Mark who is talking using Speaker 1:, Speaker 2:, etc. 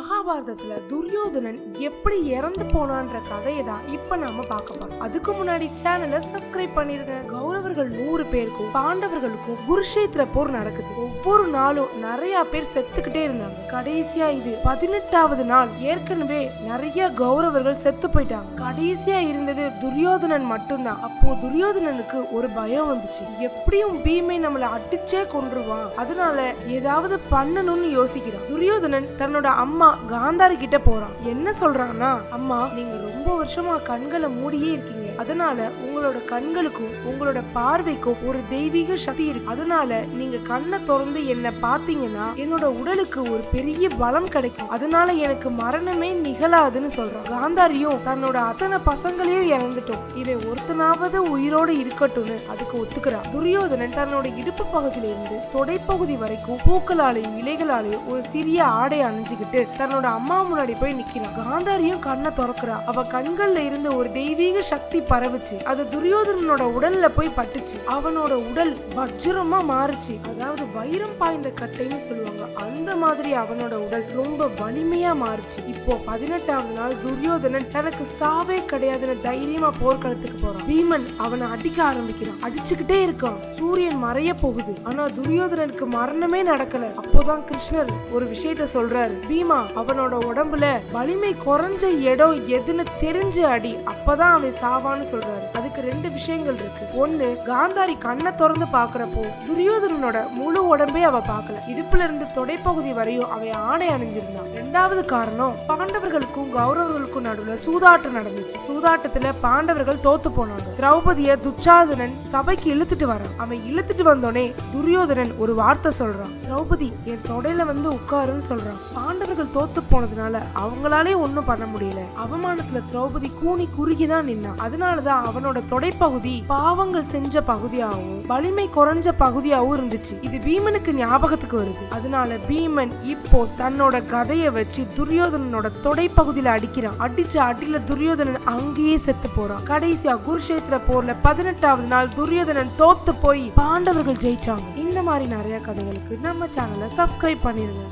Speaker 1: மகாபாரதத்துல துரியோதனன் எப்படி இறந்து போனான்ற கதையை தான் இப்ப நாம பார்க்க போறோம். அதுக்கு முன்னாடி சேனலை சப்ஸ்கிரைப் பண்ணிருங்க. கௌரவர்கள் 100 பேருக்கும் பாண்டவர்களுக்கும் குருஷேத்திர போர் நடக்குது. ஒவ்வொரு நாளும் நிறைய பேர் செத்துக்கிட்டே இருந்தாங்க. கடைசியா இது 18வது நாள். ஏற்கனவே நிறைய கௌரவர்கள் செத்து போயிட்டாங்க. கடைசியா இருந்தது துரியோதனன் மட்டும்தான். அப்போ துரியோதனனுக்கு ஒரு பயம் வந்துச்சு. எப்படியும் பீமை நம்மள அடிச்சே கொன்றுவான், அதனால ஏதாவது பண்ணணும்னு யோசிக்கிறான். துரியோதனன் தன்னோட அம்மா காந்தாரி கிட்ட போறான். என்ன சொல்றான்னா, அம்மா நீங்க ரொம்ப வருஷமா கண்களை மூடியே இருக்கீங்க, அதனால உங்களோட கண்களுக்கும் உங்களோட பார்வைக்கும் ஒரு தெய்வீக சக்தி இருக்கு. அதனால நீங்க கண்ணை திறந்து என்ன பாத்தீங்கன்னா என்னோட உடலுக்கு ஒரு பெரிய பலம் கிடைக்கும், அதனால எனக்கு மரணமே நிகழாதுன்னு சொல்றான். காந்தாரியும் தன்னோட அத்தனை பசங்களையும் இறந்துட்டோம், இவன் ஒருத்தனாவது உயிரோடு இருக்கட்டும்னு அதுக்கு ஒத்துக்கிறான். துரியோதனன் தன்னோட இடுப்பு பகுதியில இருந்து தொடைப்பகுதி வரைக்கும் பூக்களாலையும் இலைகளாலையும் ஒரு சிறிய ஆடை அணிஞ்சுக்கிட்டு தன்னோட அம்மா முன்னாடி போய் நிக்கிறான். காந்தாரியும் கண்ணை திறக்கிறா. அவ கண்கள்ல இருந்து ஒரு தெய்வீக சக்தி பரவுச்சு. அது துரியோதனனோட உடல்ல போய் பட்டுச்சு. அவனோட உடல் வஜ்ரமா மாறுச்சு. அதாவது வைரம் பாய்ந்த கட்டைன்னு சொல்லுவாங்க, அந்த மாதிரி அவனோட உடல் ரொம்ப வலிமையா மாறுச்சு. இப்போ 18வது நாள் துரியோதனன் தனக்கு சாவே கிடையாதுன்னு தைரியமா போர்க்களத்துக்கு போறான். பீமன் அவனை அடிக்க ஆரம்பிக்கிறான். அடிச்சுக்கிட்டே இருக்கான். சூரியன் மறைய போகுது, ஆனா துரியோதனனுக்கு மரணமே நடக்கல. அப்போதான் கிருஷ்ணர் ஒரு விஷயத்த சொல்றாரு. பீமா, அவனோட உடம்புல வலிமை குறைஞ்ச இடம் எதுன்னு தெரிஞ்சு அடி, அப்பதான் அவன் சாவான்னு சொல்றாரு. அதுக்கு 2 விஷயங்கள் இருக்கு. ஒண்ணு, காந்தாரி கண்ணை திறந்து பாக்குறப்போ துரியோதனனோட முழு உடம்பே அவ பாக்கல. இடுப்புல இருந்து தொடைப்பகுதி வரையும் அவன் ஆடை அணிஞ்சிருந்தான். 2வது காரணம், பாண்டவர்களுக்கும் கௌரவர்களுக்கும் நடுவுல சூதாட்டம் நடந்துச்சு. சூதாட்டத்துல பாண்டவர்கள் தோத்து போனாங்க. திரௌபதிய துச்சாதனன் சபைக்கு இழுத்துட்டு வரான். அவன் இழுத்துட்டு வந்தோடனே துரியோதனன் ஒரு வார்த்தை சொல்றான். திரௌபதி என் தொடையில வந்து உட்காருன்னு சொல்றான். பாண்டவர்கள் தோத்து போனதுனால அவங்களாலே ஒண்ணும் பண்ண முடியல. அவமானத்துல திரௌபதி கூனி குறுகிதான் நின்னான். அதனாலதான் அவனோட தொடைப்பகுதி பாவங்கள் செஞ்ச பகுதியாகவும் வலிமை குறைஞ்ச பகுதியாகவும் இருந்துச்சு. இது பீமனுக்கு ஞாபகத்துக்கு வருது. அதனால பீமன் இப்போ தன்னோட கதையை வச்சு துரியோதனனோட தொடைப்பகுதியில அடிக்கிறான். அடிச்ச அடியில துரியோதனன் அங்கேயே செத்து போறான். கடைசியா குருஷேத்திர போர்ல 18வது நாள் துரியோதனன் தோத்து போய் பாண்டவர்கள் ஜெயிச்சாங்க. இந்த மாதிரி நிறைய கதைகளுக்கு நம்ம சேனலை சப்ஸ்கிரைப் பண்ணிருங்க.